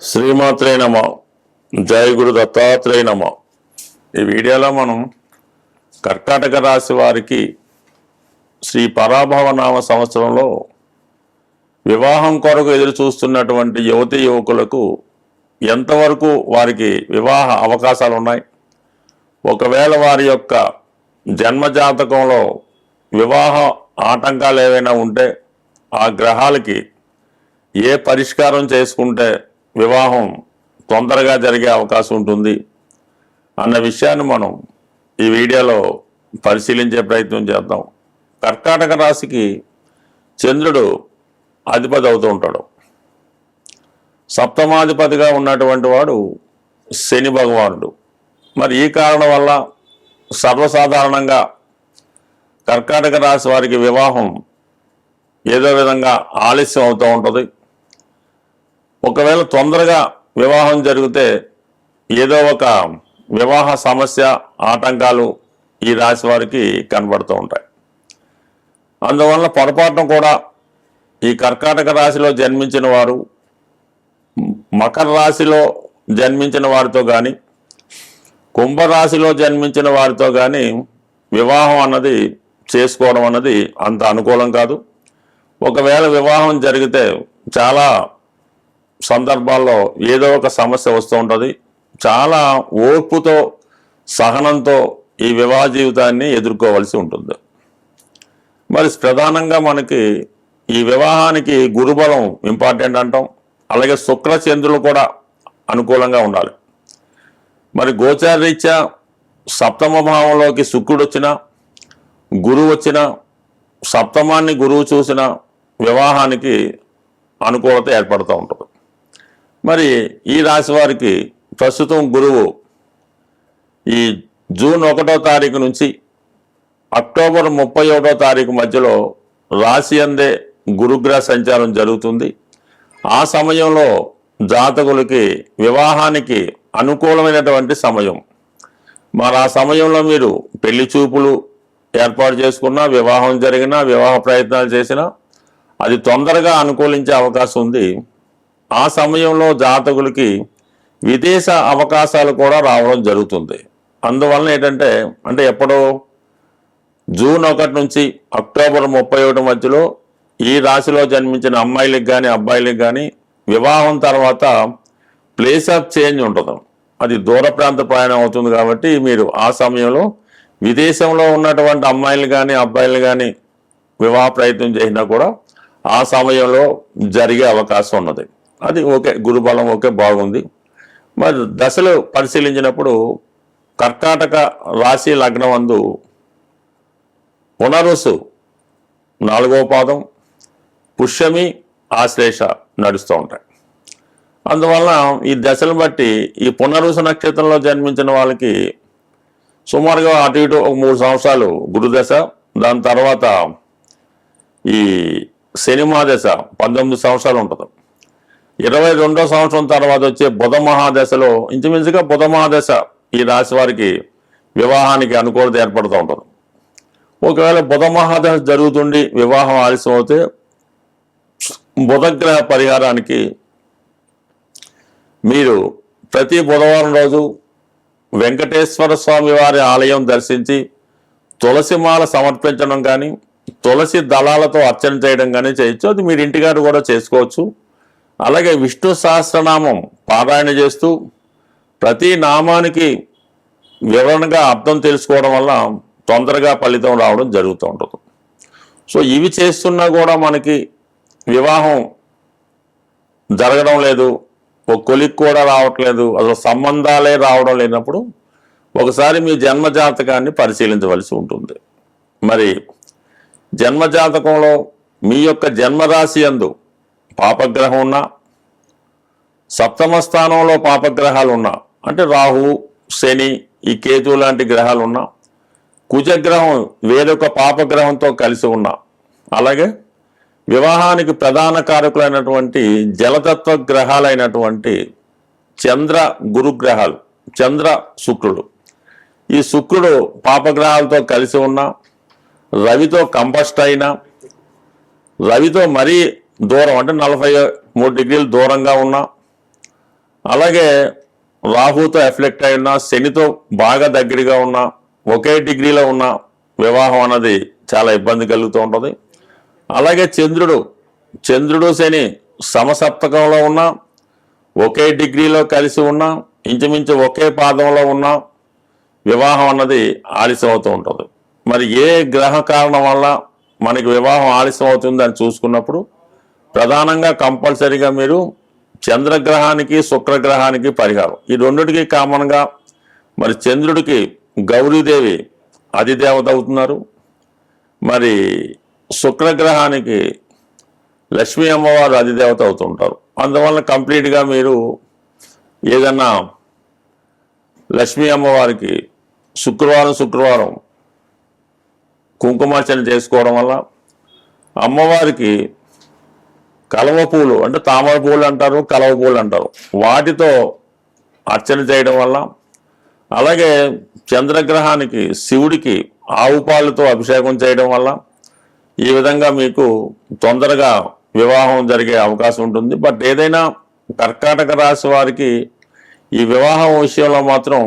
శ్రీమాత్రే నమ. జయ గురు దత్తాత్రేయ నమ. ఈ వీడియోలో మనం కర్కాటక రాశి వారికి శ్రీ పరాభవనామ సంవత్సరంలో వివాహం కొరకు ఎదురు చూస్తున్నటువంటి యువతీ యువకులకు ఎంతవరకు వారికి వివాహ అవకాశాలు ఉన్నాయి, ఒకవేళ వారి యొక్క జన్మజాతకంలో వివాహ ఆటంకాలు ఏవైనా ఉంటే ఆ గ్రహాలకి ఏ పరిష్కారం చేసుకుంటే వివాహం తొందరగా జరిగే అవకాశం ఉంటుంది అన్న విషయాన్ని మనం ఈ వీడియోలో పరిశీలించే ప్రయత్నం చేద్దాం. కర్కాటక రాశికి చంద్రుడు అధిపతి అవుతూ ఉంటాడు. సప్తమాధిపతిగా ఉన్నటువంటి వాడు శని భగవానుడు. మరి ఈ కారణం వల్ల సర్వసాధారణంగా కర్కాటక రాశి వారికి వివాహం ఏదో విధంగా ఆలస్యం అవుతూ ఉంటుంది. ఒకవేళ తొందరగా వివాహం జరిగితే ఏదో ఒక వివాహ సమస్య ఆటంకాలు ఈ రాశి వారికి కనబడుతూ ఉంటాయి. అందువల్ల పొరపాటున కూడా ఈ కర్కాటక రాశిలో జన్మించిన వారు మకర రాశిలో జన్మించిన వారితో కానీ కుంభరాశిలో జన్మించిన వారితో కానీ వివాహం అన్నది చేసుకోవడం అన్నది అంత అనుకూలం కాదు. ఒకవేళ వివాహం జరిగితే చాలా సందర్భాల్లో ఏదో ఒక సమస్య వస్తూ ఉంటుంది. చాలా ఓర్పుతో సహనంతో ఈ వివాహ జీవితాన్ని ఎదుర్కోవలసి ఉంటుంది. మరి ప్రధానంగా మనకి ఈ వివాహానికి గురుబలం ఇంపార్టెంట్ అంటాం. అలాగే శుక్ర చంద్రులు కూడా అనుకూలంగా ఉండాలి. మరి గోచారరీత్యా సప్తమ భావంలోకి శుక్రుడు వచ్చినా గురువు వచ్చినా సప్తమాన్ని గురువు చూసిన వివాహానికి అనుకూలత ఏర్పడుతూ ఉంటుంది. మరి ఈ రాశి వారికి ప్రస్తుతం గురువు ఈ జూన్ 1వ తారీఖు నుంచి అక్టోబర్ 31వ తారీఖు మధ్యలో రాశి అందే గురుగ్రహ సంచారం జరుగుతుంది. ఆ సమయంలో జాతకులకి వివాహానికి అనుకూలమైనటువంటి సమయం. మరి ఆ సమయంలో మీరు పెళ్లి చూపులు ఏర్పాటు చేసుకున్నా, వివాహం జరిగినా, వివాహ ప్రయత్నాలు చేసినా అది తొందరగా అనుకూలించే అవకాశం ఉంది. ఆ సమయంలో జాతకులకి విదేశ అవకాశాలు కూడా రావడం జరుగుతుంది. అందువలన ఏంటంటే ఎప్పుడో జూన్ 1 నుంచి అక్టోబర్ 31 మధ్యలో ఈ రాశిలో జన్మించిన అమ్మాయిలకు కానీ అబ్బాయిలకు కానీ వివాహం తర్వాత ప్లేస్ ఆఫ్ చేంజ్ ఉంటుంది. అది దూర ప్రాంత ప్రయాణం అవుతుంది. కాబట్టి మీరు ఆ సమయంలో విదేశంలో ఉన్నటువంటి అమ్మాయిలు కానీ అబ్బాయిలు కానీ వివాహ ప్రయత్నం చేసినా కూడా ఆ సమయంలో జరిగే అవకాశం ఉన్నది. అది ఓకే, గురుబలం ఓకే, బాగుంది. మరి దశలు పరిశీలించినప్పుడు కర్కాటక రాశి లగ్నం అందు పునరుసు 4వ పాదం, పుష్యమి, ఆశ్లేష నడుస్తూ ఉంటాయి. అందువల్ల ఈ దశలను బట్టి ఈ పునరుసు నక్షత్రంలో జన్మించిన వాళ్ళకి సుమారుగా అటు ఇటు ఒక 3 సంవత్సరాలు గురుదశ, దాని తర్వాత ఈ శనిమా దశ 19 సంవత్సరాలు ఉంటుంది. 22వ సంవత్సరం తర్వాత వచ్చే బుధ మహాదశలో ఇంచుమించుగా బుధ మహాదశ ఈ రాశి వారికి వివాహానికి అనుకూలత ఏర్పడుతూ ఉంటుంది. ఒకవేళ బుధ మహాదశ జరుగుతుండి వివాహం ఆలస్యం అవుతే బుధగ్రహ పరిహారానికి మీరు ప్రతి బుధవారం రోజు వెంకటేశ్వర స్వామి వారి ఆలయం దర్శించి తులసిమాల సమర్పించడం కానీ తులసి దళాలతో అర్చన చేయడం కానీ చేయొచ్చు. అది మీరు ఇంటికాడ కూడా చేసుకోవచ్చు. అలాగే విష్ణు సహస్రనామం పారాయణ చేస్తూ ప్రతి నామానికి వివరణగా అర్థం తెలుసుకోవడం వల్ల తొందరగా ఫలితం రావడం జరుగుతూ ఉంటుంది. సో ఇవి చేస్తున్నా కూడా మనకి వివాహం జరగడం లేదు, ఒక కొలిక్ కూడా రావట్లేదు, అసలు సంబంధాలే రావడం లేనప్పుడు ఒకసారి మీ జన్మజాతకాన్ని పరిశీలించవలసి ఉంటుంది. మరి జన్మజాతకంలో మీ యొక్క జన్మరాశి యందు పాపగ్రహం ఉన్నా, సప్తమ స్థానంలో పాపగ్రహాలు ఉన్నా, అంటే రాహు, శని, ఈ కేతు లాంటి గ్రహాలు ఉన్నా, కుజగ్రహం వేరొక పాపగ్రహంతో కలిసి ఉన్నా, అలాగే వివాహానికి ప్రధాన కారకులైనటువంటి జలతత్వ గ్రహాలైనటువంటి చంద్ర గురుగ్రహాలు, చంద్ర శుక్రుడు, ఈ శుక్రుడు పాపగ్రహాలతో కలిసి ఉన్నా, రవితో కంబస్ట్ అయినా, రవితో మరీ దూరం అంటే 43 డిగ్రీలు దూరంగా ఉన్నా, అలాగే రాహుతో ఎఫెక్ట్ అయి ఉన్న, శనితో బాగా దగ్గరగా ఉన్న, ఒకే డిగ్రీలో ఉన్న వివాహం అన్నది చాలా ఇబ్బంది కలుగుతూ ఉంటుంది. అలాగే చంద్రుడు శని సమసప్తకంలో ఉన్న, ఒకే డిగ్రీలో కలిసి ఉన్న, ఇంచుమించు ఒకే పాదంలో ఉన్న వివాహం అన్నది ఆలస్యం అవుతూ ఉంటుంది. మరి ఏ గ్రహ కారణం వల్ల మనకి వివాహం ఆలస్యం అవుతుంది అని చూసుకున్నప్పుడు ప్రధానంగా కంపల్సరీగా మీరు చంద్రగ్రహానికి, శుక్రగ్రహానికి పరిహారం, ఈ రెండిటికి కామన్గా మరి చంద్రుడికి గౌరీదేవి అధిదేవత అవుతున్నారు. మరి శుక్రగ్రహానికి లక్ష్మీ అమ్మవారు అధిదేవత అవుతుంటారు. అందువల్ల కంప్లీట్గా మీరు ఏదన్నా లక్ష్మీ అమ్మవారికి శుక్రవారం కుంకుమార్చన చేసుకోవడం వల్ల, అమ్మవారికి కలవ పూలు అంటే తామర పూలు అంటారు, కలవ పూలు అంటారు, వాటితో అర్చన చేయడం వల్ల, అలాగే చంద్రగ్రహానికి శివుడికి ఆవు పాలతో అభిషేకం చేయడం వల్ల ఈ విధంగా మీకు తొందరగా వివాహం జరిగే అవకాశం ఉంటుంది. బట్ ఏదైనా కర్కాటక రాశి వారికి ఈ వివాహం విషయంలో మాత్రం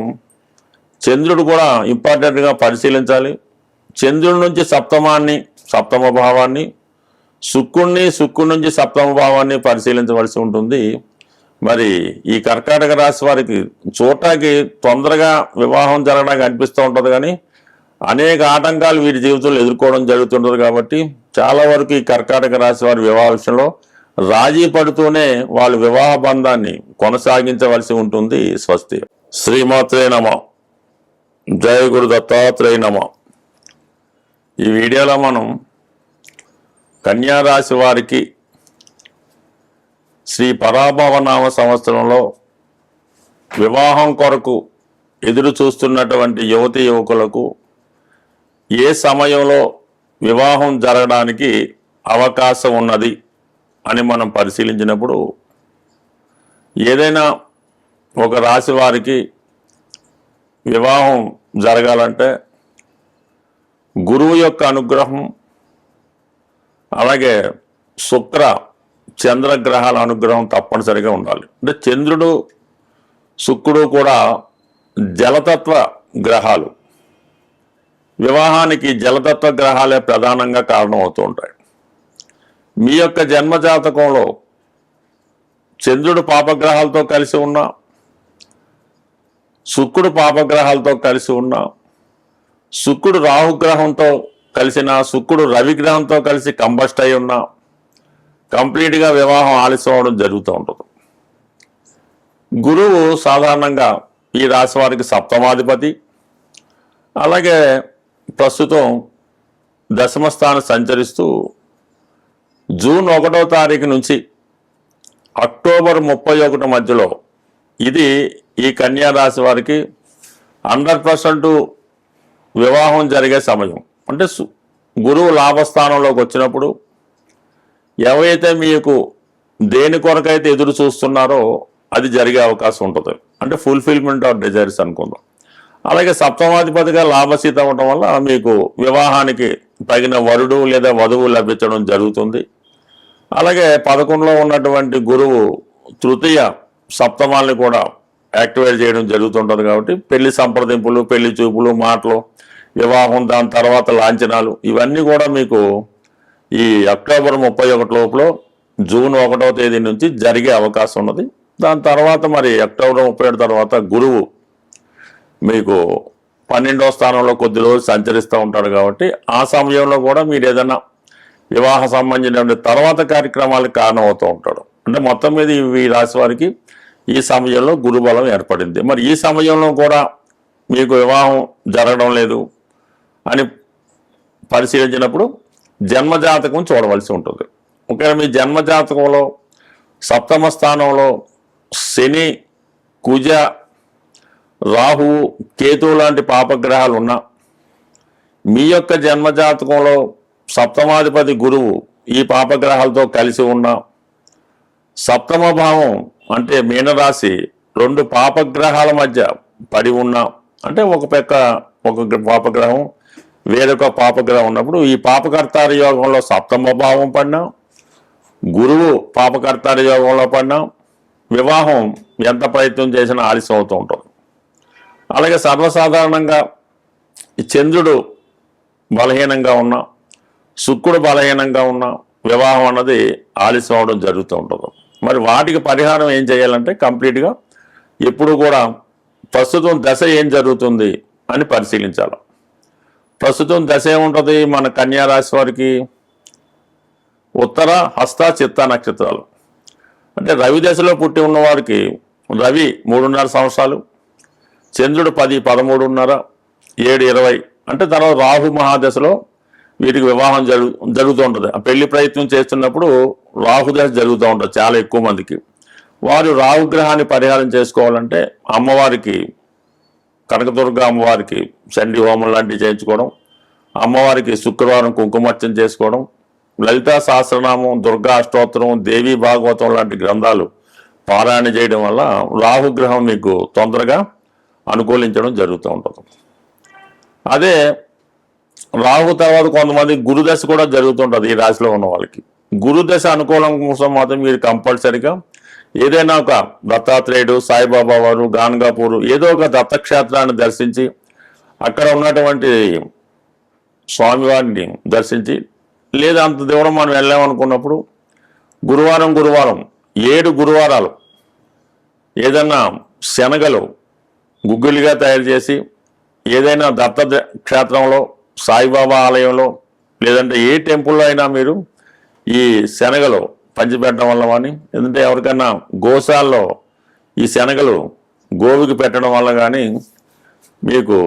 చంద్రుడు కూడా ఇంపార్టెంట్గా పరిశీలించాలి. చంద్రుడి నుంచి సప్తమ భావాన్ని, శుక్రుడి నుంచి సప్తమ భావాన్ని పరిశీలించవలసి ఉంటుంది. మరి ఈ కర్కాటక రాశి వారికి చూడటానికి తొందరగా వివాహం జరగడానికి అనిపిస్తూ ఉంటుంది, కానీ అనేక ఆటంకాలు వీరి జీవితంలో ఎదుర్కోవడం జరుగుతుంటుంది. కాబట్టి చాలా వరకు ఈ కర్కాటక రాశి వారి వివాహ విషయంలో రాజీ పడుతూనే వాళ్ళు వివాహ బంధాన్ని కొనసాగించవలసి ఉంటుంది. స్వస్తి. శ్రీమాత్రే నమః. జయ గురు దత్తాత్రేయ నమః. ఈ వీడియోలో మనం కన్యా రాశి వారికి శ్రీ పరాభవనామ సంవత్సరంలో వివాహం కొరకు ఎదురు చూస్తున్నటువంటి యువతి యువకులకు ఏ సమయంలో వివాహం జరగడానికి అవకాశం ఉన్నది అని మనం పరిశీలించినప్పుడు, ఏదైనా ఒక రాశి వారికి వివాహం జరగాలంటే గురువు యొక్క అనుగ్రహం, అలాగే శుక్ర చంద్రగ్రహాల అనుగ్రహం తప్పనిసరిగా ఉండాలి. అంటే చంద్రుడు శుక్రుడు కూడా జలతత్వ గ్రహాలు. వివాహానికి జలతత్వ గ్రహాలే ప్రధానంగా కారణం అవుతూ ఉంటాయి. మీ యొక్క జన్మజాతకంలో చంద్రుడు పాపగ్రహాలతో కలిసి ఉన్నా, శుక్రుడు పాపగ్రహాలతో కలిసి ఉన్నా, శుక్రుడు రాహుగ్రహంతో కలిసిన, శుక్రుడు రవిగ్రహంతో కలిసి కంబస్ట్ అయి ఉన్నా కంప్లీట్గా వివాహం ఆలస్యం అవడం జరుగుతూ ఉంటుంది. గురువు సాధారణంగా ఈ రాశి వారికి సప్తమాధిపతి. అలాగే ప్రస్తుతం దశమ స్థానం సంచరిస్తూ జూన్ 1వ తారీఖు నుంచి అక్టోబర్ 31 మధ్యలో ఇది ఈ కన్యా రాశి వారికి 100% వివాహం జరిగే సమయం. అంటే గురువు లాభస్థానంలోకి వచ్చినప్పుడు ఎవరైతే మీకు దేని కొరకైతే ఎదురు చూస్తున్నారో అది జరిగే అవకాశం ఉంటుంది. అంటే ఫుల్ఫిల్మెంట్ ఆఫ్ డిజైర్స్ అనుకుందాం. అలాగే సప్తమాధిపతిగా లాభస్థితి అవ్వడం వల్ల మీకు వివాహానికి తగిన వరుడు లేదా వధువు లభించడం జరుగుతుంది. అలాగే 11లో ఉన్నటువంటి గురువు తృతీయ సప్తమాల్ని కూడా యాక్టివేట్ చేయడం జరుగుతుంటుంది. కాబట్టి పెళ్లి సంప్రదింపులు, పెళ్లి చూపులు, మాటలు, వివాహం, దాని తర్వాత లాంఛనాలు, ఇవన్నీ కూడా మీకు ఈ అక్టోబర్ 31 లోపల జూన్ 1వ తేదీ నుంచి జరిగే అవకాశం ఉన్నది. దాని తర్వాత మరి అక్టోబర్ 37 తర్వాత గురువు మీకు 12వ స్థానంలో కొద్ది రోజులు సంచరిస్తూ ఉంటాడు. కాబట్టి ఆ సమయంలో కూడా మీరు ఏదైనా వివాహ సంబంధించిన తర్వాత కార్యక్రమాలకు కారణం అవుతూ ఉంటాడు. అంటే మొత్తం మీద ఈ రాశి వారికి ఈ సమయంలో గురుబలం ఏర్పడింది. మరి ఈ సమయంలో కూడా మీకు వివాహం జరగడం లేదు అని పరిశీలించినప్పుడు జన్మజాతకం చూడవలసి ఉంటుంది. ఒకవేళ మీ జన్మజాతకంలో సప్తమ స్థానంలో శని, కుజ, రాహువు, కేతువు లాంటి పాపగ్రహాలు ఉన్నా, మీ యొక్క జన్మజాతకంలో సప్తమాధిపతి గురువు ఈ పాపగ్రహాలతో కలిసి ఉన్న, సప్తమ భావం అంటే మీనరాశి 2 పాపగ్రహాల మధ్య పడి ఉన్నా, అంటే ఒక పాపగ్రహం వేరొక పాపగ్రహం ఉన్నప్పుడు ఈ పాపకర్తార యోగంలో సప్తమ భావం పడినా, గురువు పాపకర్తార యోగంలో పడినా, వివాహం ఎంత ప్రయత్నం చేసినా ఆలస్యం అవుతూ ఉంటుంది. అలాగే సర్వసాధారణంగా ఈ చంద్రుడు బలహీనంగా ఉన్నా, శుక్రుడు బలహీనంగా ఉన్నా వివాహం అన్నది ఆలస్యం అవడం జరుగుతూ ఉంటుంది. మరి వాటికి పరిహారం ఏం చేయాలంటే కంప్లీట్గా ఎప్పుడు కూడా ప్రస్తుతం దశ ఏం జరుగుతుంది అని పరిశీలించాలి. ప్రస్తుతం దశ ఏముంటుంది మన కన్యా రాశి వారికి? ఉత్తర, హస్త, చిత్త నక్షత్రాలు. అంటే రవి దశలో పుట్టి ఉన్నవారికి రవి 3.5 సంవత్సరాలు, చంద్రుడు 10, 13.5, 7, 20. అంటే తర్వాత రాహు మహాదశలో వీటికి వివాహం జరుగుతూ ఉంటుంది. ఆ పెళ్లి ప్రయత్నం చేస్తున్నప్పుడు రాహుదశ జరుగుతూ ఉంటుంది చాలా ఎక్కువ మందికి. వారు రాహుగ్రహాన్ని పరిహారం చేసుకోవాలంటే అమ్మవారికి, కనకదుర్గ అమ్మవారికి చండీ హోమం లాంటివి చేయించుకోవడం, అమ్మవారికి శుక్రవారం కుంకుమార్చన చేసుకోవడం, లలితా సహస్రనామం, దుర్గా అష్టోత్తరం, దేవీ భాగవతం లాంటి గ్రంథాలు పారాయణ చేయడం వల్ల రాహుగ్రహం మీకు తొందరగా అనుకూలించడం జరుగుతూ ఉంటుంది. అదే రాహు తర్వాత కొంతమంది గురుదశ కూడా జరుగుతుంటుంది ఈ రాశిలో ఉన్న వాళ్ళకి. గురుదశ అనుకూలం కోసం మాత్రం మీరు కంపల్సరిగా ఏదైనా ఒక దత్తాత్రేయుడు, సాయిబాబా వారు, గాన్గాపూర్ ఏదో ఒక దత్తక్షేత్రాన్ని దర్శించి అక్కడ ఉన్నటువంటి స్వామివారిని దర్శించి, లేదా అంత దూరం మనం వెళ్ళామనుకున్నప్పుడు గురువారం 7 గురువారాలు ఏదన్నా శనగలు గుగ్గిలిగా తయారు చేసి ఏదైనా దత్త క్షేత్రంలో, సాయిబాబా ఆలయంలో, లేదంటే ఏ టెంపుల్లో అయినా మీరు ఈ శనగలు పంచిపెట్టడం వల్ల కానీ, ఎందుకంటే ఎవరికైనా గోశాల్లో ఈ శనగలు గోవుకి పెట్టడం వల్ల కానీ మీకు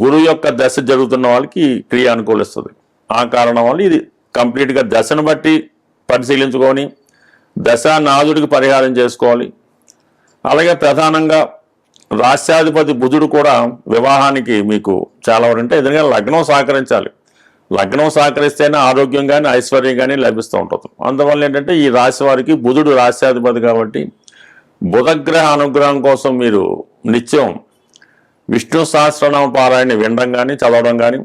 గురువు యొక్క దశ జరుగుతున్న వాళ్ళకి క్రియ అనుకూలిస్తుంది. ఆ కారణం వల్ల ఇది కంప్లీట్గా దశను బట్టి పరిశీలించుకొని దశానాథుడికి పరిహారం చేసుకోవాలి. అలాగే ప్రధానంగా రాష్ట్రాధిపతి బుధుడు కూడా వివాహానికి మీకు చాలా వరంటే ఎందుకంటే లగ్నం సహకరించాలి. లగ్నం సహకరిస్తేనే ఆరోగ్యం కానీ ఐశ్వర్యం కానీ లభిస్తూ ఉంటుంది. అందువల్ల ఏంటంటే ఈ రాశి వారికి బుధుడు రాష్ట్రాధిపతి కాబట్టి బుధగ్రహ అనుగ్రహం కోసం మీరు నిత్యం విష్ణు సహస్రనామ పారాయణ వినడం కానీ, చదవడం కానీ,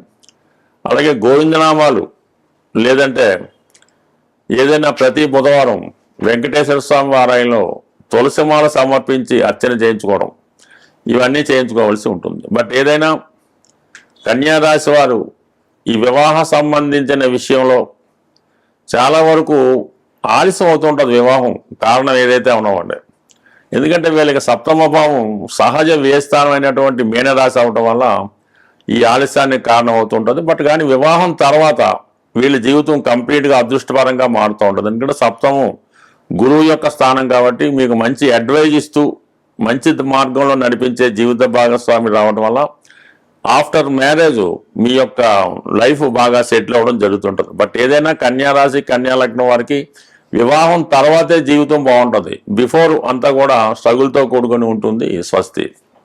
అలాగే గోవిందనామాలు లేదంటే ఏదైనా ప్రతి బుధవారం వెంకటేశ్వర స్వామి ఆలయంలో తులసిమాల సమర్పించి అర్చన చేయించుకోవడం, ఇవన్నీ చేయించుకోవాల్సి ఉంటుంది. బట్ ఏదైనా కన్యారాశి వారు ఈ వివాహ సంబంధించిన విషయంలో చాలా వరకు ఆలస్యం అవుతుంటుంది వివాహం. కారణం ఏదైతే ఉన్నామండి, ఎందుకంటే వీళ్ళకి సప్తమ భావం సహజ వ్యయస్థానమైనటువంటి మీనరాశి అవటం వల్ల ఈ ఆలస్యానికి కారణం అవుతుంటుంది. బట్ కానీ వివాహం తర్వాత వీళ్ళ జీవితం కంప్లీట్గా అదృష్టపరంగా మారుతూ ఉంటుంది. ఎందుకంటే సప్తమం గురువు యొక్క స్థానం కాబట్టి మీకు మంచి అడ్వైజ్ ఇస్తూ మంచి మార్గంలో నడిపించే జీవిత భాగస్వామి రావడం వల్ల ఆఫ్టర్ మ్యారేజ్ మీ యొక్క లైఫ్ బాగా సెటిల్ అవ్వడం జరుగుతుంటుంది. బట్ ఏదైనా కన్యారాశి, కన్యా లగ్నం వారికి వివాహం తర్వాతే జీవితం బాగుంటుంది. బిఫోర్ అంతా కూడా స్ట్రగుల్తో కూడుకొని ఉంటుంది. స్వస్తి.